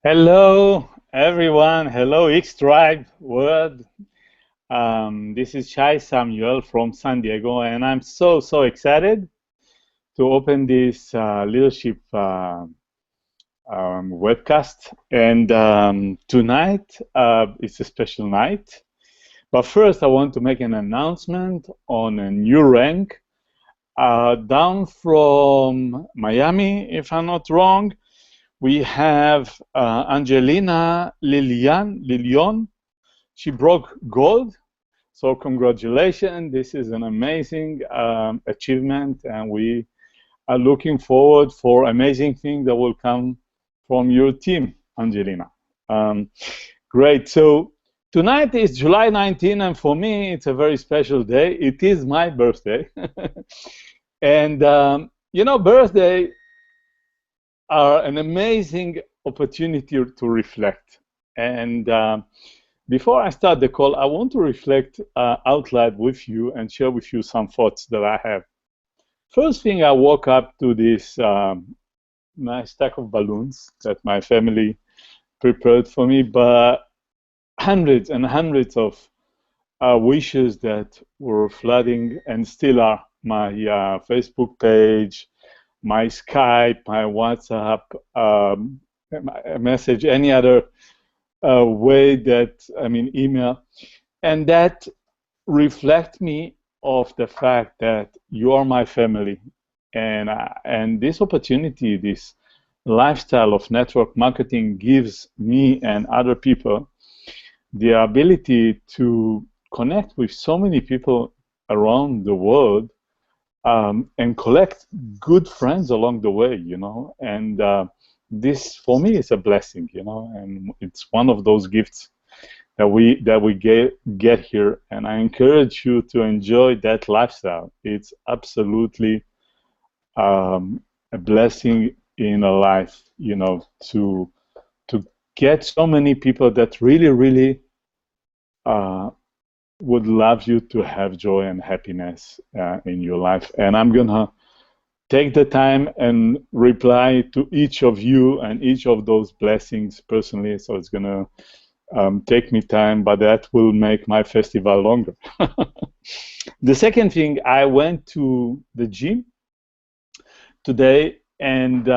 Hello, everyone. Hello, X Tribe world. This is Shai Samuel from San Diego, and I'm so excited to open this leadership webcast. And tonight it's a special night. But first, I want to make an announcement on a new rank down from Miami, if I'm not wrong. We have Angelina Lilion. She broke gold. So congratulations. This is an amazing achievement, and we are looking forward for amazing things that will come from your team, Angelina. Um, Great. So tonight is July 19, and for me, it's a very special day. It is my birthday. And, birthday are an amazing opportunity to reflect. And before I start the call, I want to reflect out loud with you and share with you some thoughts that I have. First thing, I woke up to this nice stack of balloons that my family prepared for me, but hundreds and hundreds of wishes that were flooding and still are my Facebook page, my Skype, my WhatsApp, my message, any other way that, email. And that reflect me of the fact that you are my family. And this opportunity, this lifestyle of network marketing gives me and other people the ability to connect with so many people around the world and collect good friends along the way, and this for me is a blessing, and it's one of those gifts that we get here, and I encourage you to enjoy that lifestyle. It's absolutely a blessing in a life, to get so many people that really uh, would love you to have joy and happiness in your life. And I'm gonna take the time and reply to each of you and each of those blessings personally. So it's gonna take me time, but that will make my festival longer. The second thing, I went to the gym today, and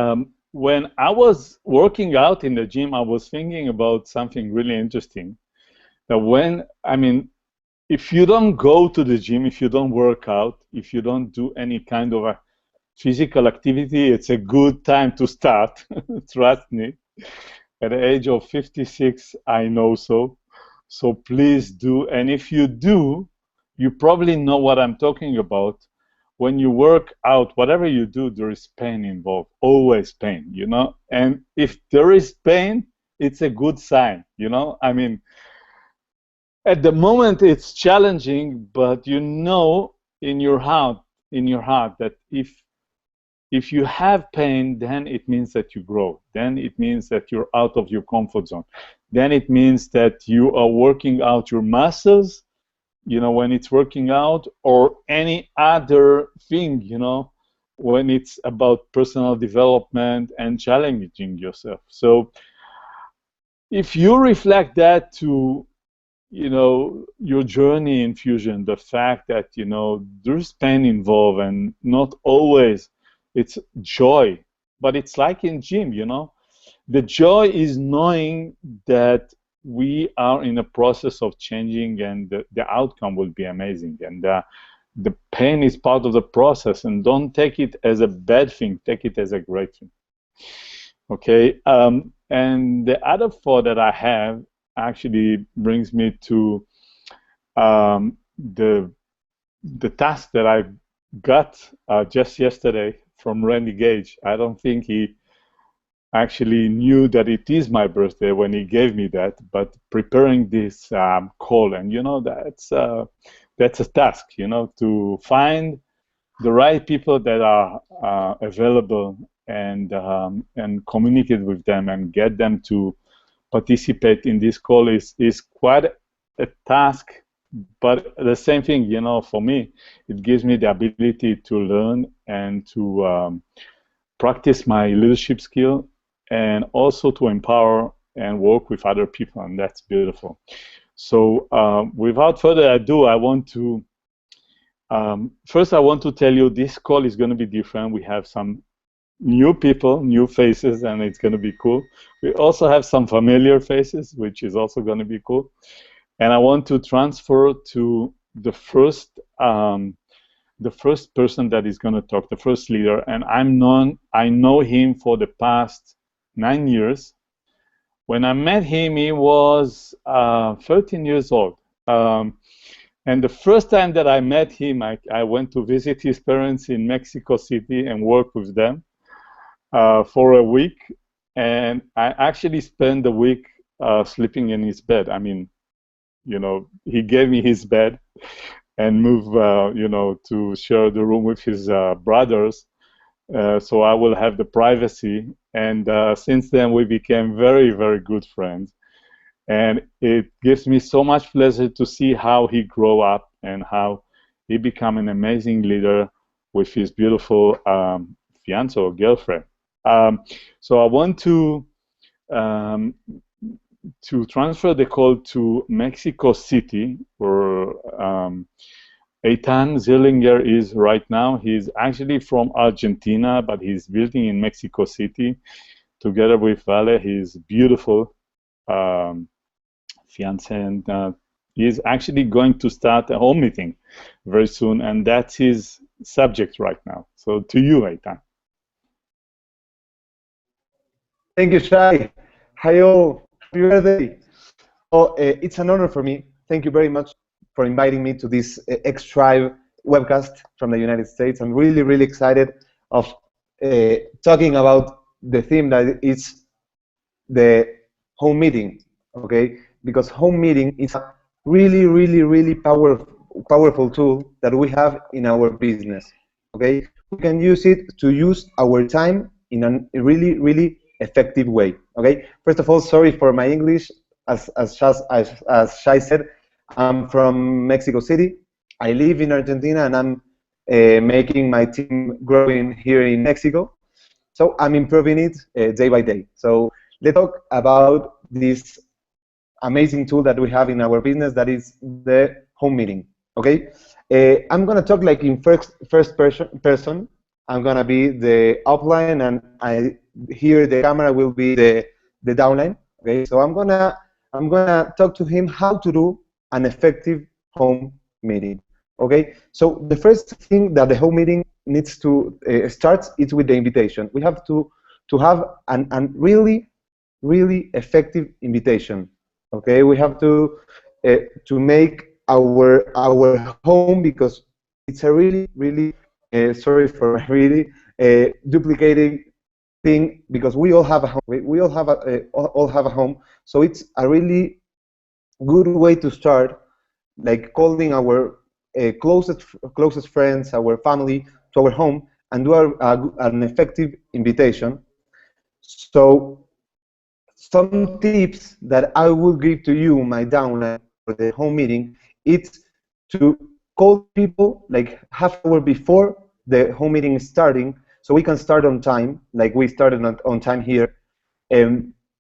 when I was working out in the gym, I was thinking about something really interesting. That if you don't go to the gym, if you don't work out, if you don't do any kind of a physical activity, it's a good time to start. Trust me. At the age of 56, I know so. So please do. And if you do, you probably know what I'm talking about. When you work out, whatever you do, there is pain involved, always pain, And if there is pain, it's a good sign, At the moment, it's challenging, but in your heart that if you have pain, then it means that you grow. Then it means that you're out of your comfort zone. Then it means that you are working out your muscles, when it's working out, or any other thing, when it's about personal development and challenging yourself. So if you reflect that to your journey in fusion, the fact that there's pain involved, and not always it's joy, but it's like in gym, the joy is knowing that we are in a process of changing, and the outcome will be amazing, and the pain is part of the process, and don't take it as a bad thing, take it as a great thing. Okay, and the other thought that I have actually brings me to the task that I got just yesterday from Randy Gage. I don't think he actually knew that it is my birthday when he gave me that, but preparing this call, and that's a task, to find the right people that are available, and communicate with them and get them to participate in this call is quite a task. But the same thing, for me, it gives me the ability to learn and to practice my leadership skill, and also to empower and work with other people, and that's beautiful. So without further ado, I want to first I want to tell you this call is going to be different. We have some new people, new faces, and it's going to be cool. We also have some familiar faces, which is also going to be cool. And I want to transfer to the first person that is going to talk, the first leader. And I know him for the past 9 years. When I met him, he was 13 years old. And the first time that I met him, I went to visit his parents in Mexico City and work with them for a week. And I actually spent the week sleeping in his bed. I mean, you know, he gave me his bed and moved, you know, to share the room with his brothers. So I will have the privacy. And since then, we became very, very good friends. And it gives me so much pleasure to see how he grew up and how he became an amazing leader with his beautiful fiancée or girlfriend. So I want to transfer the call to Mexico City, where Eitan Zillinger is right now. He's actually from Argentina, but he's building in Mexico City together with Vale, his beautiful fiancé, and he's actually going to start a home meeting very soon, and that's his subject right now. So to you, Eitan. Thank you, Shai. Hi all. Happy birthday. Oh, it's an honor for me. Thank you very much for inviting me to this X-Tribe webcast from the United States. I'm really, really excited of talking about the theme that is the home meeting, okay? Because home meeting is a really, really, really powerful tool that we have in our business, okay? We can use it to use our time in a really, really effective way, okay? First of all, sorry for my English. As Shai said, I'm from Mexico City. I live in Argentina, and I'm making my team growing here in Mexico. So I'm improving it day by day. So let's talk about this amazing tool that we have in our business, that is the home meeting, okay? I'm gonna talk like in first person. I'm gonna be the upline, and here the camera will be the downline, okay? So I'm gonna talk to him how to do an effective home meeting, okay? So the first thing that the home meeting needs to start is with the invitation. We have to have an really, really effective invitation, okay? We have to make our home, because it's a really, really sorry for really duplicating thing, because we all have a home. We all have a home. So it's a really good way to start, like calling our closest friends, our family, to our home, and do an effective invitation. So some tips that I will give to you, my downline, for the home meeting, it's to call people like half hour before the home meeting is starting, so we can start on time, like we started on time here.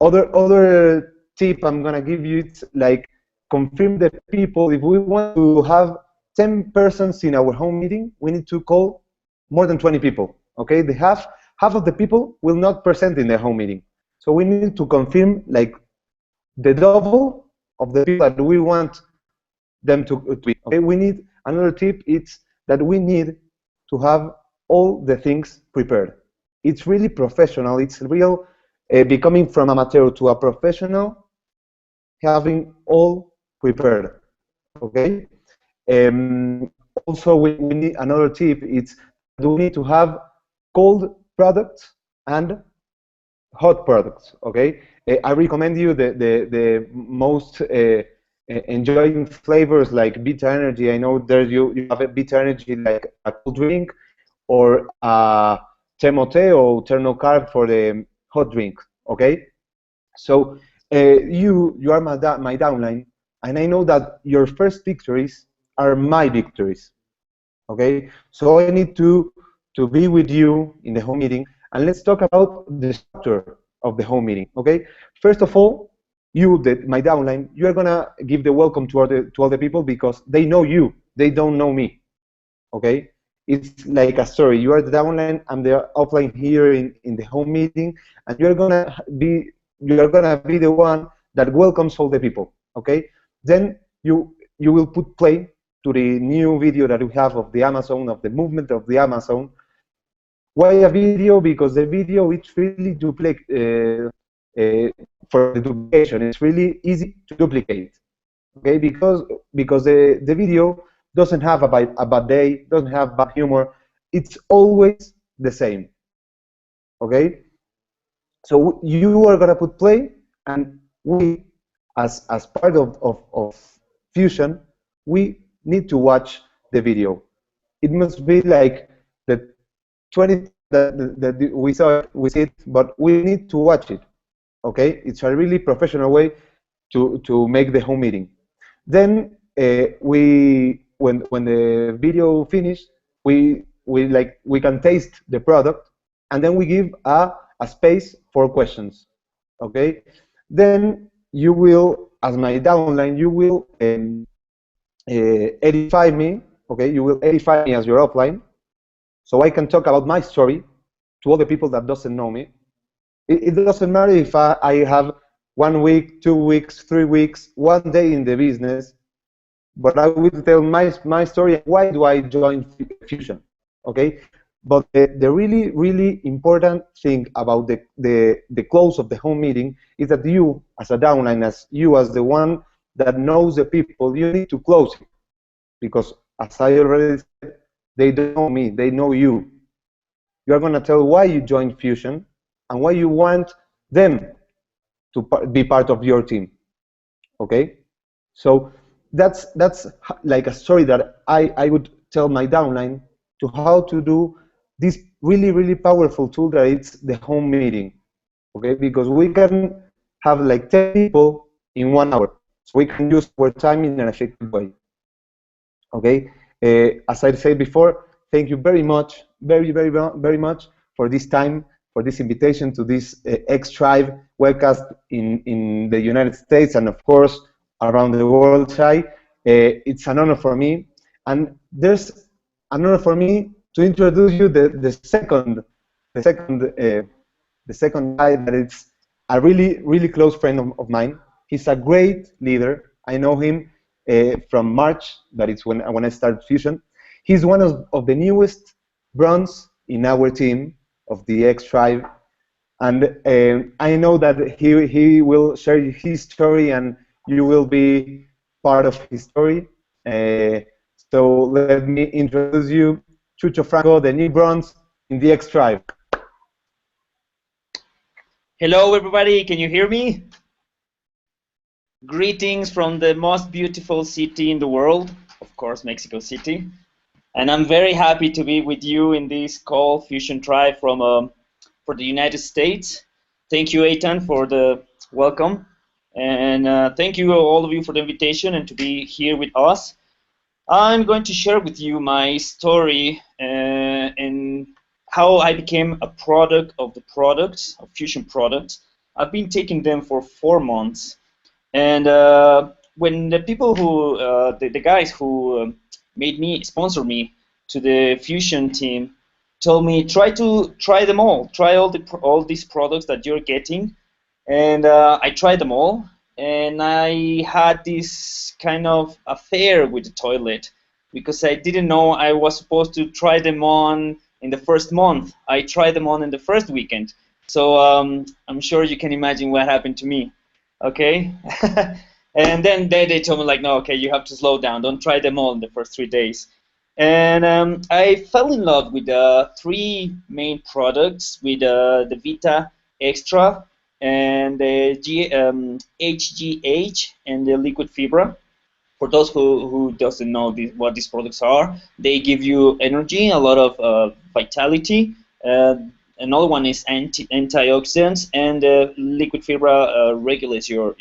Other tip I'm gonna give you, it's like confirm the people. If we want to have 10 persons in our home meeting, we need to call more than 20 people. Okay, the half of the people will not present in the home meeting, so we need to confirm like the double of the people that we want them to be. Okay, we need another tip. It's that we need to have all the things prepared. It's really professional. It's real becoming from amateur to a professional, having all prepared. Okay. Also, we need another tip. It's that we need to have cold products and hot products. Okay. I recommend you the most enjoying flavors like bitter energy. I know there you have a bitter energy like a cold drink, or a temote or terno carb for the hot drink. Okay, so you are my downline, and I know that your first victories are my victories. Okay, so I need to be with you in the home meeting, and let's talk about the structure of the home meeting. Okay, first of all, my downline, you are gonna give the welcome to all the people because they know you, they don't know me. Okay, it's like a story. You are the downline, I'm the offline here in the home meeting, and you're gonna be the one that welcomes all the people. Okay, then you will put play to the new video that we have of the Amazon, of the movement of the Amazon. Why a video? Because the video it's really for the duplication. It's really easy to duplicate. Okay, because the video doesn't have a bad day, doesn't have bad humor. It's always the same. Okay, so you are gonna put play, and we, as part of Fusion, we need to watch the video. It must be like the 20 that we see it, but we need to watch it. Okay, it's a really professional way to make the home meeting. Then when the video finished, we can taste the product, and then we give a space for questions. Okay, then you will, as my downline, you will edify me. Okay, you will edify me as your offline, so I can talk about my story to other people that doesn't know me. It doesn't matter if I have 1 week, 2 weeks, 3 weeks, 1 day in the business, but I will tell my story. Why do I join Fusion? Okay, but the really important thing about the close of the home meeting is that you, as a downline, as the one that knows the people, you need to close it, because as I already said, they don't know me, they know you. You are going to tell why you joined Fusion and why you want them to be part of your team. Okay, so that's like a story that I would tell my downline to how to do this really powerful tool that it's the home meeting. Okay, because we can have like 10 people in 1 hour, so we can use our time in an effective way. Okay, as I said before, thank you very much, very much for this time, for this invitation to this X-Tribe webcast in the United States and of course around the world, Shai. It's an honor for me, and there's an honor for me to introduce you the second guy that it's a really close friend of mine. He's a great leader. I know him from March, that is when I started Fusion. He's one of the newest bronze in our team of the X-Tribe, and I know that he will share his story, and you will be part of his story. So let me introduce you, Chucho Franco, the new bronze in the X-Tribe. Hello, everybody. Can you hear me? Greetings from the most beautiful city in the world, of course, Mexico City. And I'm very happy to be with you in this call, Fusion Tribe for the United States. Thank you, Eitan, for the welcome. And thank you, all of you, for the invitation and to be here with us. I'm going to share with you my story and how I became a product of the products, of Fusion products. I've been taking them for 4 months. And when the people who, the guys who sponsor me to the Fusion team, told me try them all, try all these products that you're getting, and I tried them all, and I had this kind of affair with the toilet because I didn't know I was supposed to try them on in the first month. I tried them on in the first weekend, so I'm sure you can imagine what happened to me. Okay, and then they told me like, no, okay, you have to slow down. Don't try them all in the first 3 days. And I fell in love with the 3 main products, with the Vita Extra and the HGH and the Liquid Fibra. For those who doesn't know what these products are, they give you energy, a lot of vitality. Another one is antioxidants, and Liquid Fibra regulates your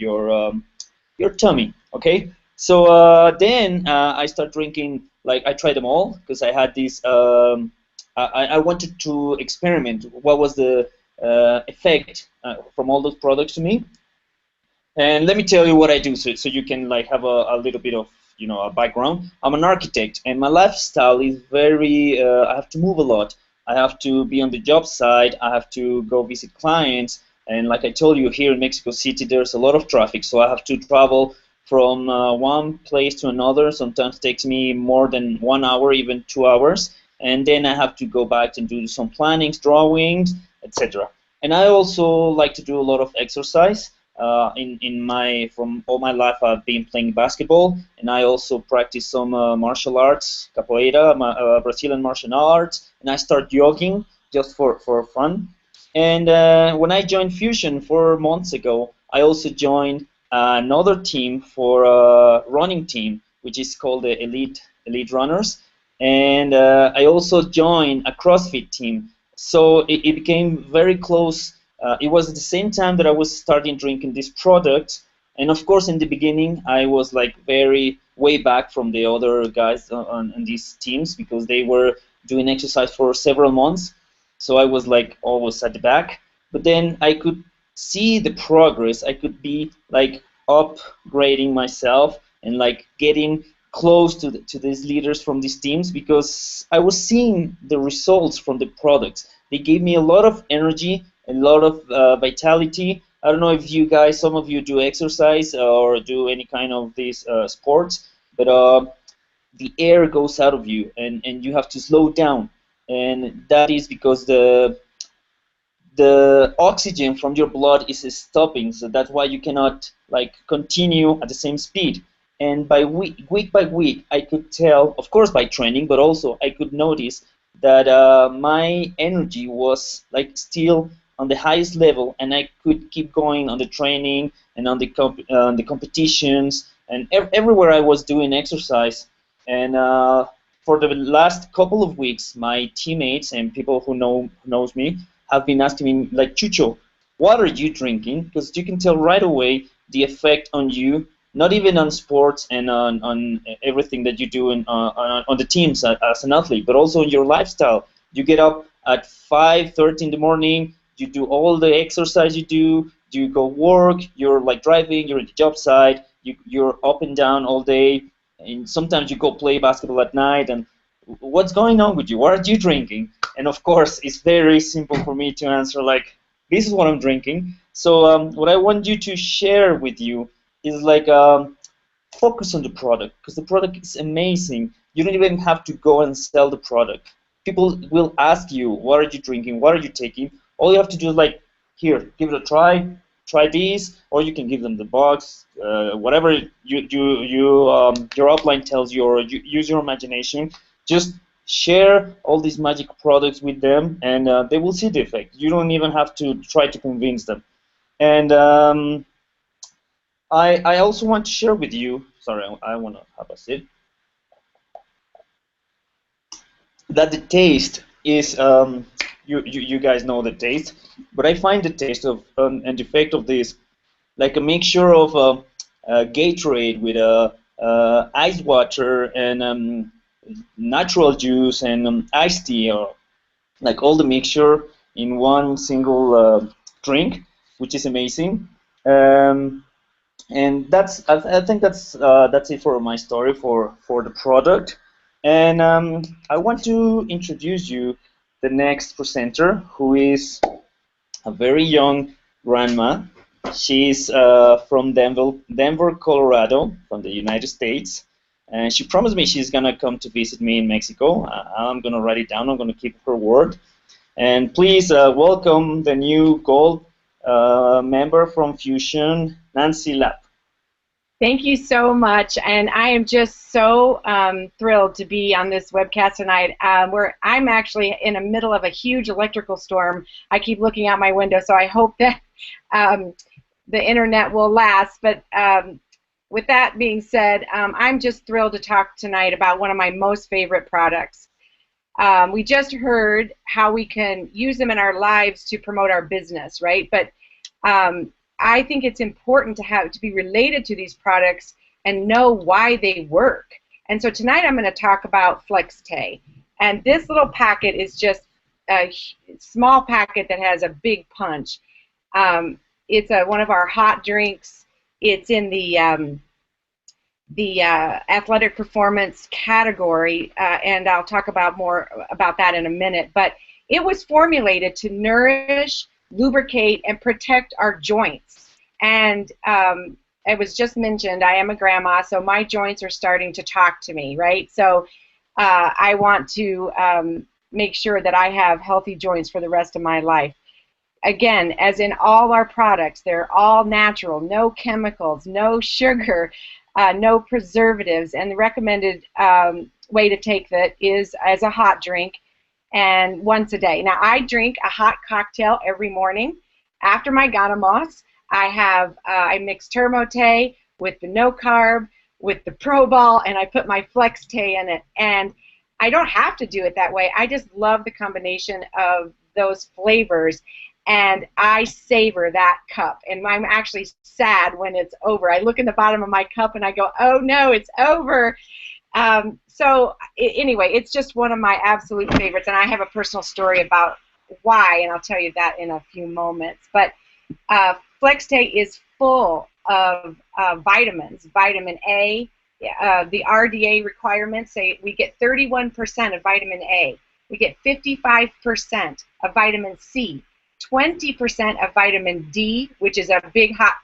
tummy. Okay, so then I start drinking. Like, I tried them all because I had this. I wanted to experiment. What was the effect from all those products to me. And let me tell you what I do, so you can like have a little bit of a background. I'm an architect, and my lifestyle is very. I have to move a lot. I have to be on the job site. I have to go visit clients, and like I told you, here in Mexico City, there's a lot of traffic, so I have to travel from one place to another. Sometimes it takes me more than 1 hour, even 2 hours, and then I have to go back and do some plannings, drawings, etc. And I also like to do a lot of exercise. From all my life, I've been playing basketball, and I also practice some martial arts, capoeira, Brazilian martial arts, and I start jogging just for fun. And when I joined Fusion 4 months ago, I also joined another team for a running team, which is called the Elite Runners, and I also joined a CrossFit team. So it became very close. It was at the same time that I was starting drinking this product, and of course, in the beginning, I was like very way back from the other guys on these teams because they were doing exercise for several months. So I was like always at the back. But then I could see the progress. I could be like upgrading myself and like getting close to these leaders from these teams because I was seeing the results from the products. They gave me a lot of energy, a lot of vitality. I don't know if you guys, some of you do exercise or do any kind of these sports, but the air goes out of you and you have to slow down. And that is because the oxygen from your blood is stopping, so that's why you cannot like continue at the same speed. And by week by week, I could tell, of course by training, but also I could notice that my energy was like still on the highest level, and I could keep going on the training and on the competitions and everywhere I was doing exercise. And for the last couple of weeks, my teammates and people who knows me have been asking me like, Chucho, what are you drinking? Because you can tell right away the effect on you, not even on sports and on everything that you do on the teams as an athlete, but also in your lifestyle. You get up at 5:30 in the morning, you do all the exercise you go work, you're like driving, you're at the job site, you're up and down all day, and sometimes you go play basketball at night, and what's going on with you? What are you drinking? And of course, it's very simple for me to answer like, this is what I'm drinking. So what I want you to share with you is like focus on the product because the product is amazing. You don't even have to go and sell the product. People will ask you, what are you drinking? What are you taking? All you have to do is like, here, give it a try these, or you can give them the box, whatever your upline tells you, or you use your imagination. Just share all these magic products with them, and they will see the effect. You don't even have to try to convince them. And I also want to share with you, sorry, I want to have a sip, that the taste is, you guys know the taste, but I find the taste of and the effect of this like a mixture of Gatorade with ice water and natural juice and iced tea, or like all the mixture in one single drink, which is amazing. Um, and I think that's it for my story for the product. And I want to introduce you the next presenter, who is a very young grandma. She's from Denver, Colorado, from the United States. And she promised me she's going to come to visit me in Mexico. I'm going to write it down. I'm going to keep her word. And please welcome the new gold member from Fusion, Nancy Lapp. Thank you so much, and I am just so thrilled to be on this webcast tonight. Where I'm actually in the middle of a huge electrical storm. I keep looking out my window, so I hope that the internet will last. But with that being said, I'm just thrilled to talk tonight about one of my most favorite products. We just heard how we can use them in our lives to promote our business, right? But I think it's important to be related to these products and know why they work. And so tonight I'm going to talk about FlexTay. And this little packet is just a small packet that has a big punch. It's one of our hot drinks. It's in the athletic performance category, and I'll talk about more about that in a minute. But it was formulated to nourish, lubricate, and protect our joints. And it was just mentioned, I am a grandma, so my joints are starting to talk to me, right? So I want to make sure that I have healthy joints for the rest of my life. Again, as in all our products, they're all natural, no chemicals, no sugar, no preservatives, and the recommended way to take that is as a hot drink and once a day. Now, I drink a hot cocktail every morning. After my ganamos, I mix Thermote with the no carb, with the Pro Ball, and I put my Flex Tay in it. And I don't have to do it that way. I just love the combination of those flavors, and I savor that cup. And I'm actually sad when it's over. I look in the bottom of my cup and I go, oh no, it's over. Anyway, it's just one of my absolute favorites, and I have a personal story about why, and I'll tell you that in a few moments. But FlexTay is full of vitamins. Vitamin A, the RDA requirements say we get 31% of vitamin A. We get 55% of vitamin C, 20% of vitamin D, which is a big hot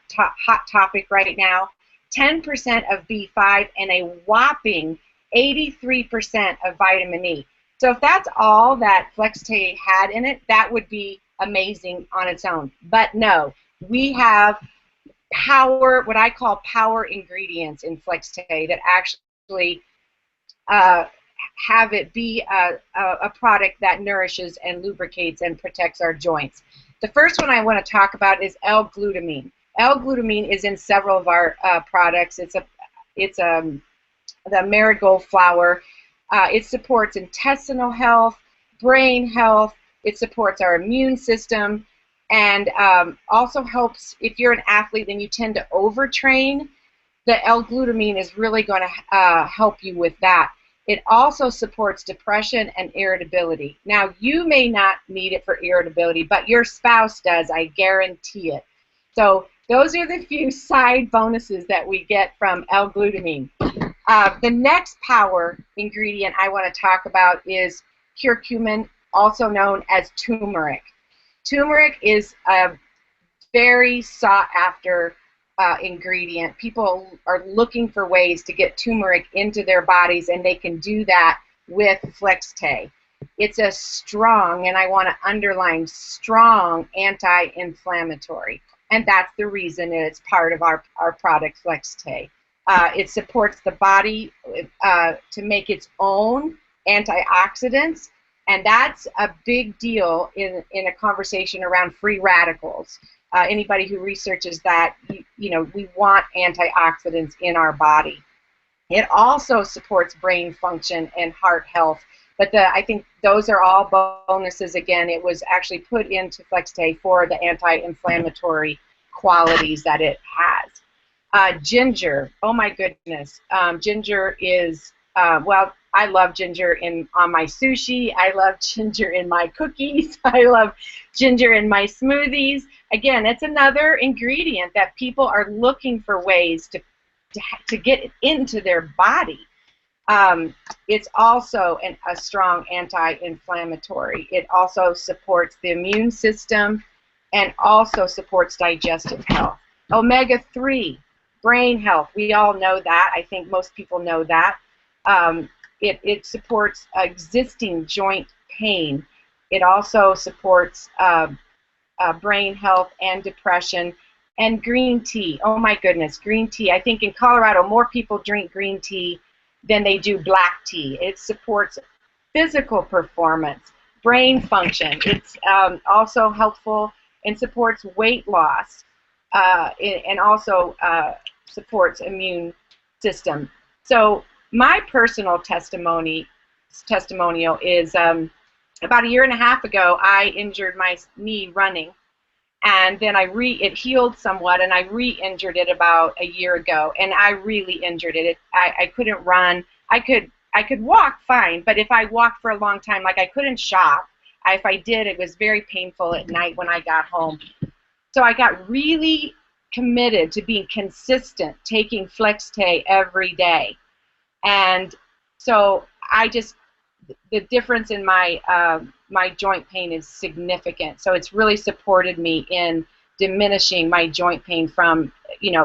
topic right now, 10% of B5, and a whopping 83% of vitamin E. So if that's all that FlexTay had in it, that would be amazing on its own. But no, we have power, what I call power ingredients in FlexTay that actually have it be a product that nourishes and lubricates and protects our joints. The first one I want to talk about is L-glutamine. L-glutamine is in several of our products. It's the marigold flower. It supports intestinal health, brain health. It supports our immune system, and also helps if you're an athlete and you tend to overtrain. The L-glutamine is really going to help you with that. It also supports depression and irritability. Now, you may not need it for irritability, but your spouse does, I guarantee it. So those are the few side bonuses that we get from L-glutamine. The next power ingredient I want to talk about is curcumin, also known as turmeric. Turmeric is a very sought-after ingredient. People are looking for ways to get turmeric into their bodies, and they can do that with FlexTay. It's a strong, and I want to underline strong, anti-inflammatory, and that's the reason it's part of our product FlexTay. It supports the body to make its own antioxidants, and that's a big deal in a conversation around free radicals. Anybody who researches that, you know, we want antioxidants in our body. It also supports brain function and heart health, but I think those are all bonuses. Again, it was actually put into FlexTay for the anti-inflammatory qualities that it has. Ginger, oh my goodness, ginger is, well, I love ginger on my sushi. I love ginger in my cookies. I love ginger in my smoothies. Again, it's another ingredient that people are looking for ways to get into their body. It's also a strong anti-inflammatory. It also supports the immune system and also supports digestive health. Omega-3, brain health. We all know that. I think most people know that. It supports existing joint pain. It also supports brain health and depression. And green tea. Oh my goodness, green tea. I think in Colorado more people drink green tea than they do black tea. It supports physical performance, brain function. It's also helpful and supports weight loss, and also supports immune system. So my personal testimonial is about a year and a half ago, I injured my knee running, and then it healed somewhat, and I re-injured it about a year ago, and I really injured it. I couldn't run. I could walk fine, but if I walked for a long time, like I couldn't shop, if I did, it was very painful at night when I got home. So I got really committed to being consistent, taking FlexTay every day. And so the difference in my my joint pain is significant. So it's really supported me in diminishing my joint pain from,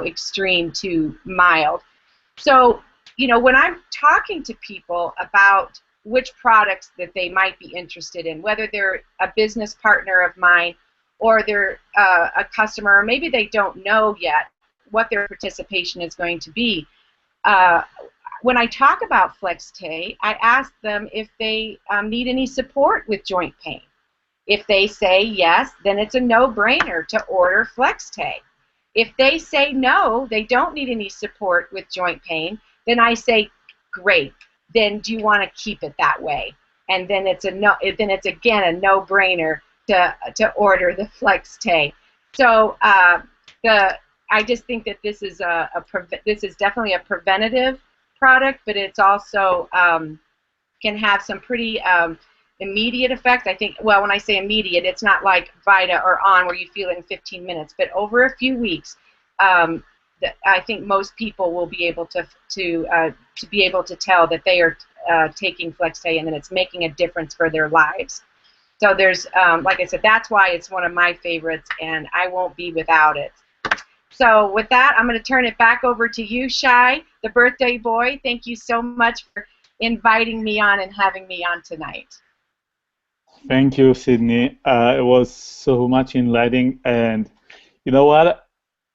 extreme to mild. So, when I'm talking to people about which products that they might be interested in, whether they're a business partner of mine or they're a customer, or maybe they don't know yet what their participation is going to be, when I talk about FlexTay, I ask them if they need any support with joint pain. If they say yes, then it's a no-brainer to order FlexTay. If they say no, they don't need any support with joint pain, then I say, great. Then do you want to keep it that way? And then it's again a no-brainer to order the FlexTay. So I just think that this is this is definitely a preventative product, but it's also can have some pretty immediate effects. I think, well, when I say immediate, it's not like Vita or On where you feel it in 15 minutes, but over a few weeks, I think most people will be able to be able to tell that they are taking FlexTay and that it's making a difference for their lives. So there's, like I said, that's why it's one of my favorites, and I won't be without it. So with that, I'm going to turn it back over to you, Shai, the birthday boy. Thank you so much for inviting me on and having me on tonight. Thank you, Sydney. It was so much enlightening, and you know what?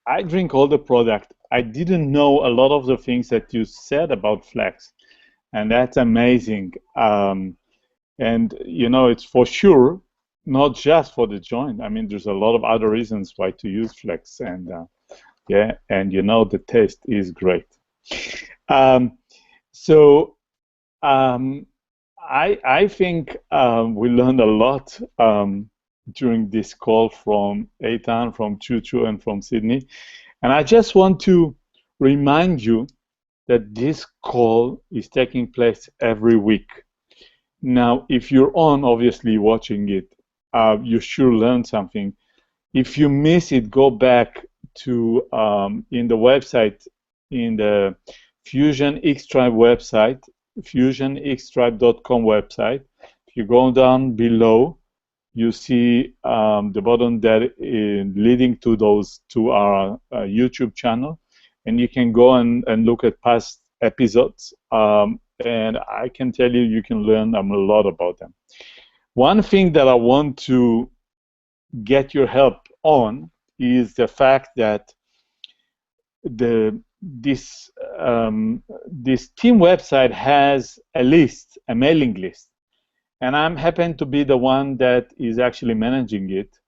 I drink all the product. I didn't know a lot of the things that you said about Flex, and that's amazing. And it's for sure not just for the joint. I mean, there's a lot of other reasons why to use Flex, and the taste is great. I think we learned a lot during this call from Eitan, from Chuchu, and from Sydney. And I just want to remind you that this call is taking place every week. Now, if you're obviously watching it, you sure learned something. If you miss it, go back to in the website, in the Fusion X Tribe website, fusionxtribe.com website. If you go down below, you see the button that is leading to our YouTube channel, and you can go and look at past episodes. And I can tell you, you can learn a lot about them. One thing that I want to get your help on is the fact that this team website has a mailing list, and I'm happen to be the one that is actually managing it.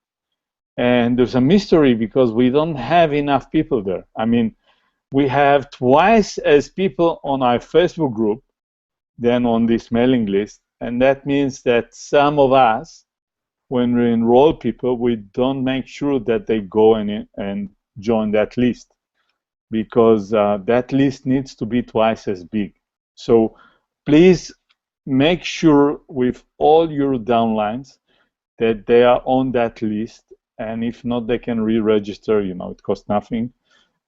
And there's a mystery because we don't have enough people there. I mean, we have twice as people on our Facebook group than on this mailing list, and that means that some of us, when we enroll people, we don't make sure that they go and join that list, because that list needs to be twice as big. So please make sure with all your downlines that they are on that list, and if not, they can re-register. It costs nothing.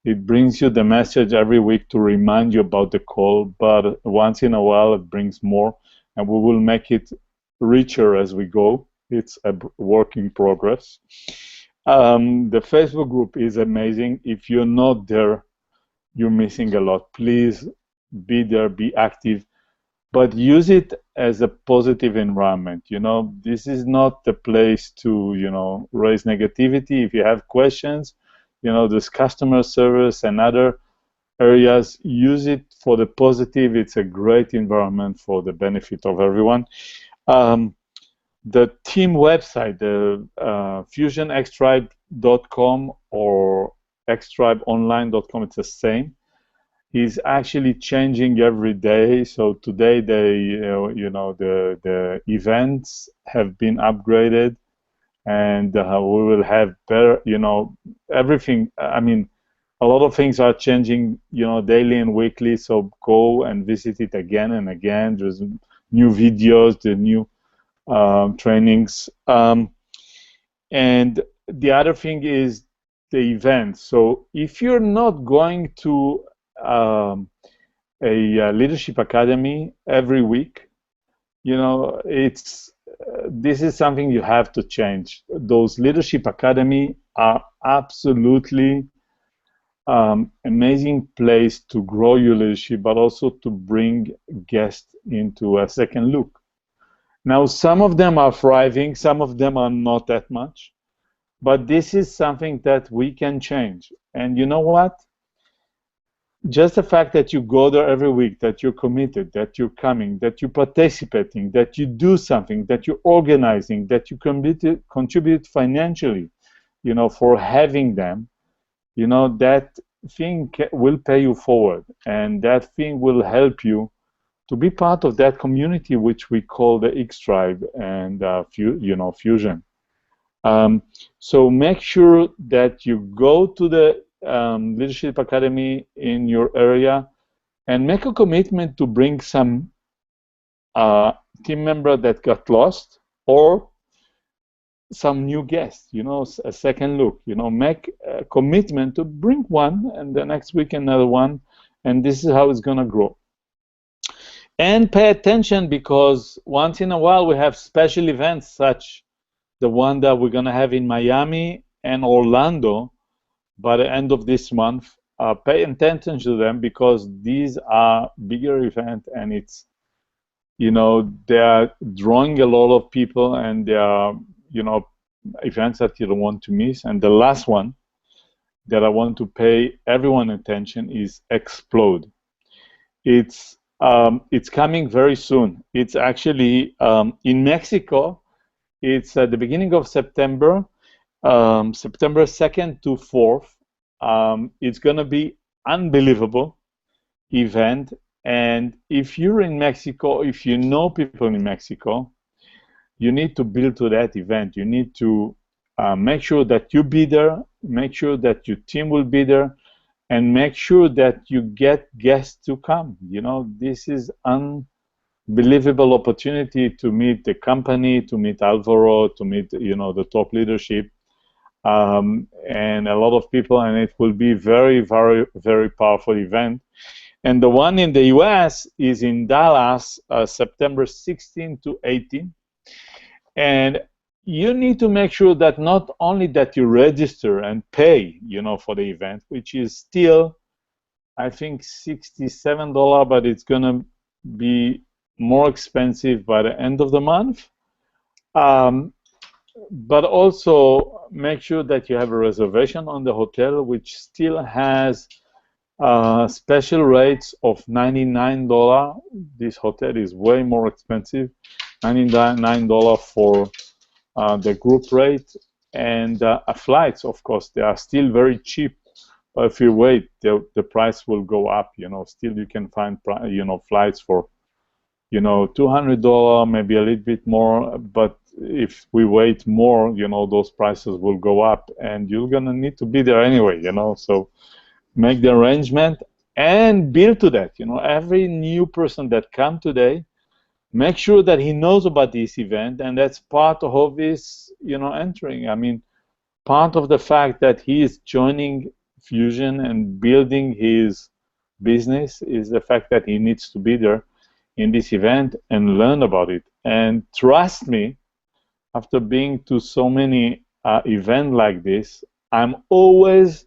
It brings you the message every week to remind you about the call, but once in a while it brings more, and we will make it richer as we go. It's a work in progress. The Facebook group is amazing. If you're not there, you're missing a lot. Please be there, be active, but use it as a positive environment. This is not the place to, raise negativity. If you have questions, this customer service and other areas, use it for the positive. It's a great environment for the benefit of everyone. The team website, the fusionxtribe.com or xtribeonline.com, it's the same, is actually changing every day. So today the events have been upgraded, and we will have better, everything. I mean, a lot of things are changing, daily and weekly. So go and visit it again and again. There's new videos, the new trainings. And the other thing is the event. So if you're not going to a leadership academy every week, you know, this is something you have to change. Those leadership academy are absolutely amazing place to grow your leadership, but also to bring guests into a second look. Now, some of them are thriving, some of them are not that much, but this is something that we can change. And you know what? Just the fact that you go there every week, that you're committed, that you're coming, that you're participating, that you do something, that you're organizing, that you contribute financially, you know, for having them, you know, that thing will pay you forward, and that thing will help you to be part of that community, which we call the X Tribe and Fusion. So make sure that you go to the Leadership Academy in your area and make a commitment to bring some team member that got lost or some new guests, you know, a second look, you know, make a commitment to bring one and the next week another one, and this is how it's going to grow. And pay attention, because once in a while we have special events such the one that we're going to have in Miami and Orlando by the end of this month. Pay attention to them, because these are bigger events, and it's, you know, they are drawing a lot of people, and they are, you know, events that you don't want to miss. And the last one that I want to pay everyone attention is Explode. It's coming very soon. It's actually in Mexico. It's at the beginning of September, September 2nd to 4th. It's going to be unbelievable event. And if you're in Mexico, if you know people in Mexico, you need to build to that event. You need to make sure that you be there, make sure that your team will be there, and make sure that you get guests to come. You know, this is unbelievable opportunity to meet the company, to meet Alvaro, to meet, you know, the top leadership, and a lot of people, and it will be very, very, very powerful event. And the one in the US is in Dallas, September 16 to 18. And you need to make sure that not only that you register and pay, you know, for the event, which is still, I think, $67, but it's going to be more expensive by the end of the month. But also make sure that you have a reservation on the hotel, which still has special rates of $99. This hotel is way more expensive, $99 for the group rate. And flights, of course, they are still very cheap. But if you wait, the price will go up. You know, still you can find, you know, flights for, you know, $200, maybe a little bit more. But if we wait more, you know, those prices will go up, and you're gonna need to be there anyway. You know, so make the arrangement and build to that. You know, every new person that come today, make sure that he knows about this event, and that's part of his, you know, entering. I mean, part of the fact that he is joining Fusion and building his business is the fact that he needs to be there in this event and learn about it. And trust me, after being to so many events like this, I'm always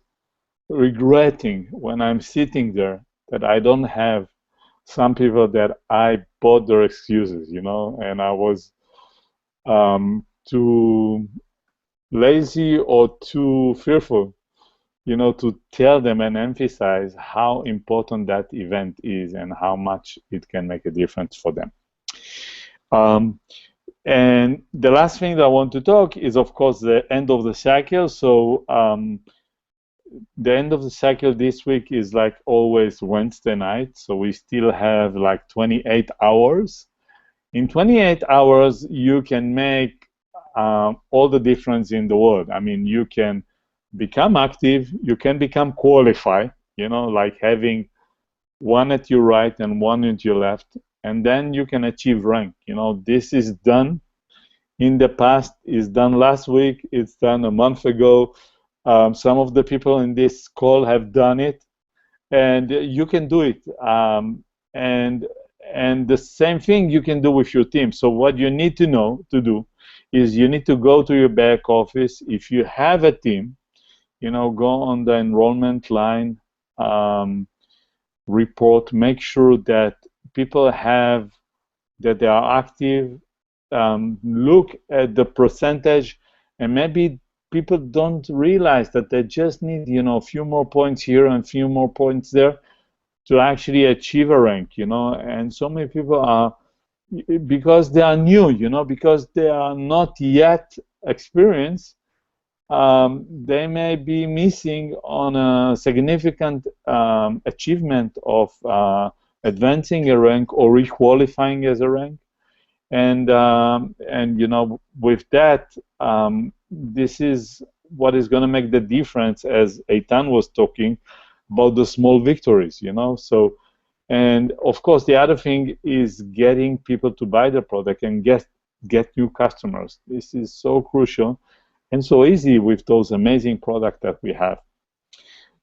regretting when I'm sitting there that I don't have some people that I bought their excuses, you know, and I was too lazy or too fearful, you know, to tell them and emphasize how important that event is and how much it can make a difference for them. And the last thing that I want to talk is, of course, the end of the cycle. So the end of the cycle this week is like always Wednesday night. So we still have like 28 hours. In 28 hours, you can make all the difference in the world. I mean, you can become active, you can become qualified, you know, like having one at your right and one at your left, and then you can achieve rank. You know, this is done in the past. It's done last week. It's done a month ago. Some of the people in this call have done it, and you can do it. And the same thing you can do with your team. So what you need to know to do is you need to go to your back office. If you have a team, go on the enrollment line, report, make sure that people have, that they are active, look at the percentage, and maybe people don't realize that they just need, a few more points here and a few more points there to actually achieve a rank, and so many people are, because they are new, because they are not yet experienced, they may be missing on a significant achievement of advancing a rank or requalifying as a rank. And with that, this is what is going to make the difference, as Eitan was talking about the small victories, So, and of course, the other thing is getting people to buy the product and get new customers. This is so crucial and so easy with those amazing products that we have.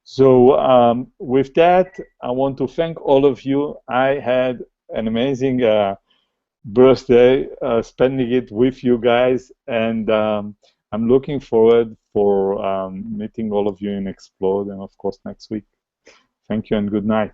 So with that, I want to thank all of you. I had an amazing birthday spending it with you guys, and I'm looking forward for meeting all of you in Explode, and of course next week. Thank you and good night.